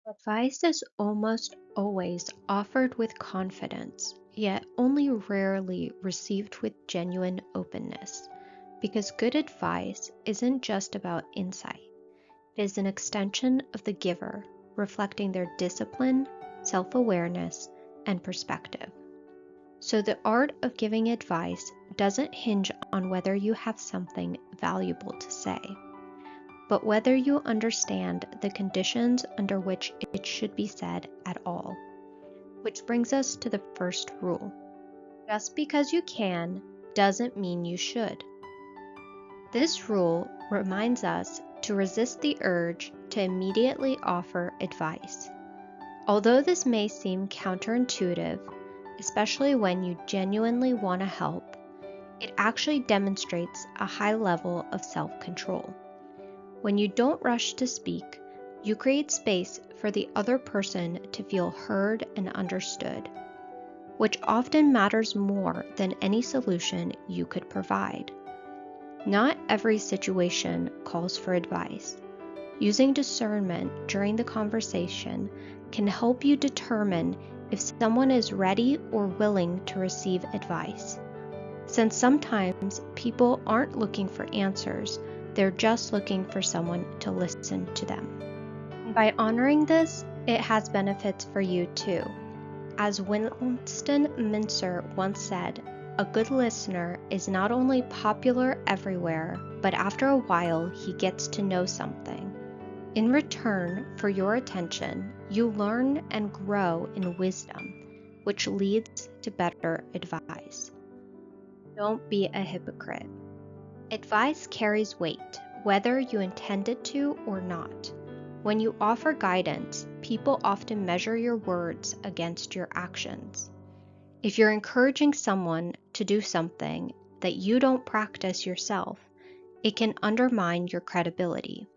Advice is almost always offered with confidence, yet only rarely received with genuine openness, because good advice isn't just about insight. It is an extension of the giver, reflecting their discipline, self awareness, and perspective. So, the art of giving advice doesn't hinge on whether you have something valuable to say, but whether you understand the conditions under which it should be said at all. Which brings us to the first rule. Just because you can doesn't mean you should. This rule reminds us to resist the urge to immediately offer advice. Although this may seem counterintuitive, especially when you genuinely want to help, it actually demonstrates a high level of self-control. When you don't rush to speak, you create space for the other person to feel heard and understood, which often matters more than any solution you could provide. Not every situation calls for advice. Using discernment during the conversation can help you determine if someone is ready or willing to receive advice. Since sometimes people aren't looking for answers, they're just looking for someone to listen to them. By honoring this, it has benefits for you too. As Winston Mincer once said, a good listener is not only popular everywhere, but after a while he gets to know something. In return for your attention, you learn and grow in wisdom, which leads to better advice. Don't be a hypocrite. Advice carries weight, whether you intend it to or not. When you offer guidance, people often measure your words against your actions. If you're encouraging someone to do something that you don't practice yourself, it can undermine your credibility.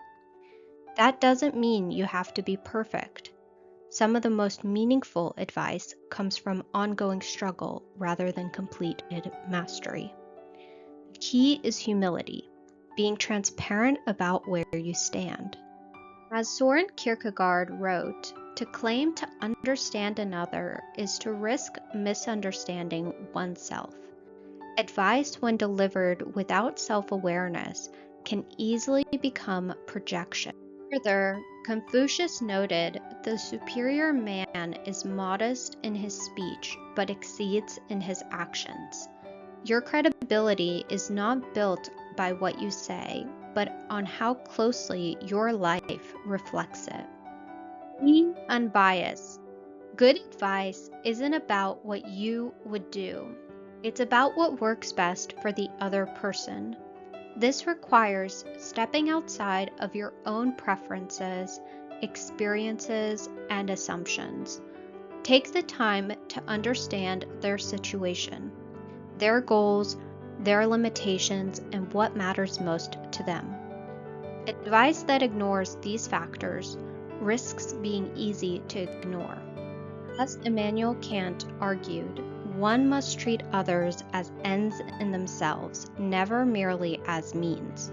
That doesn't mean you have to be perfect. Some of the most meaningful advice comes from ongoing struggle rather than completed mastery. The key is humility, being transparent about where you stand. As Soren Kierkegaard wrote, to claim to understand another is to risk misunderstanding oneself. Advice, when delivered without self-awareness, can easily become projection. Further, Confucius noted, the superior man is modest in his speech, but exceeds in his actions. Your credibility is not built by what you say, but on how closely your life reflects it. Be unbiased. Good advice isn't about what you would do. It's about what works best for the other person. This requires stepping outside of your own preferences, experiences, and assumptions. Take the time to understand their situation, their goals, their limitations, and what matters most to them. Advice that ignores these factors risks being easy to ignore. As Immanuel Kant argued, one must treat others as ends in themselves, never merely as means.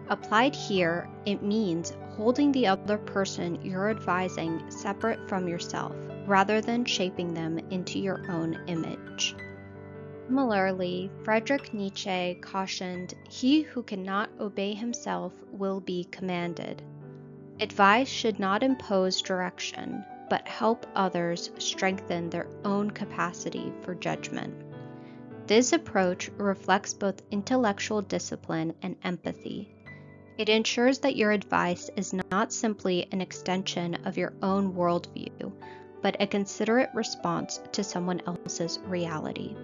Applied here, it means holding the other person you're advising separate from yourself, rather than shaping them into your own image. Similarly, Friedrich Nietzsche cautioned, "He who cannot obey himself will be commanded." Advice should not impose direction, but help others strengthen their own capacity for judgment. This approach reflects both intellectual discipline and empathy. It ensures that your advice is not simply an extension of your own worldview, but a considerate response to someone else's reality.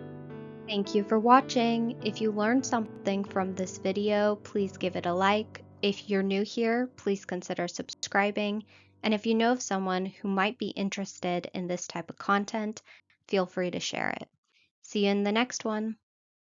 Thank you for watching. If you learned something from this video, please give it a like. If you're new here, please consider subscribing. And if you know of someone who might be interested in this type of content, feel free to share it. See you in the next one.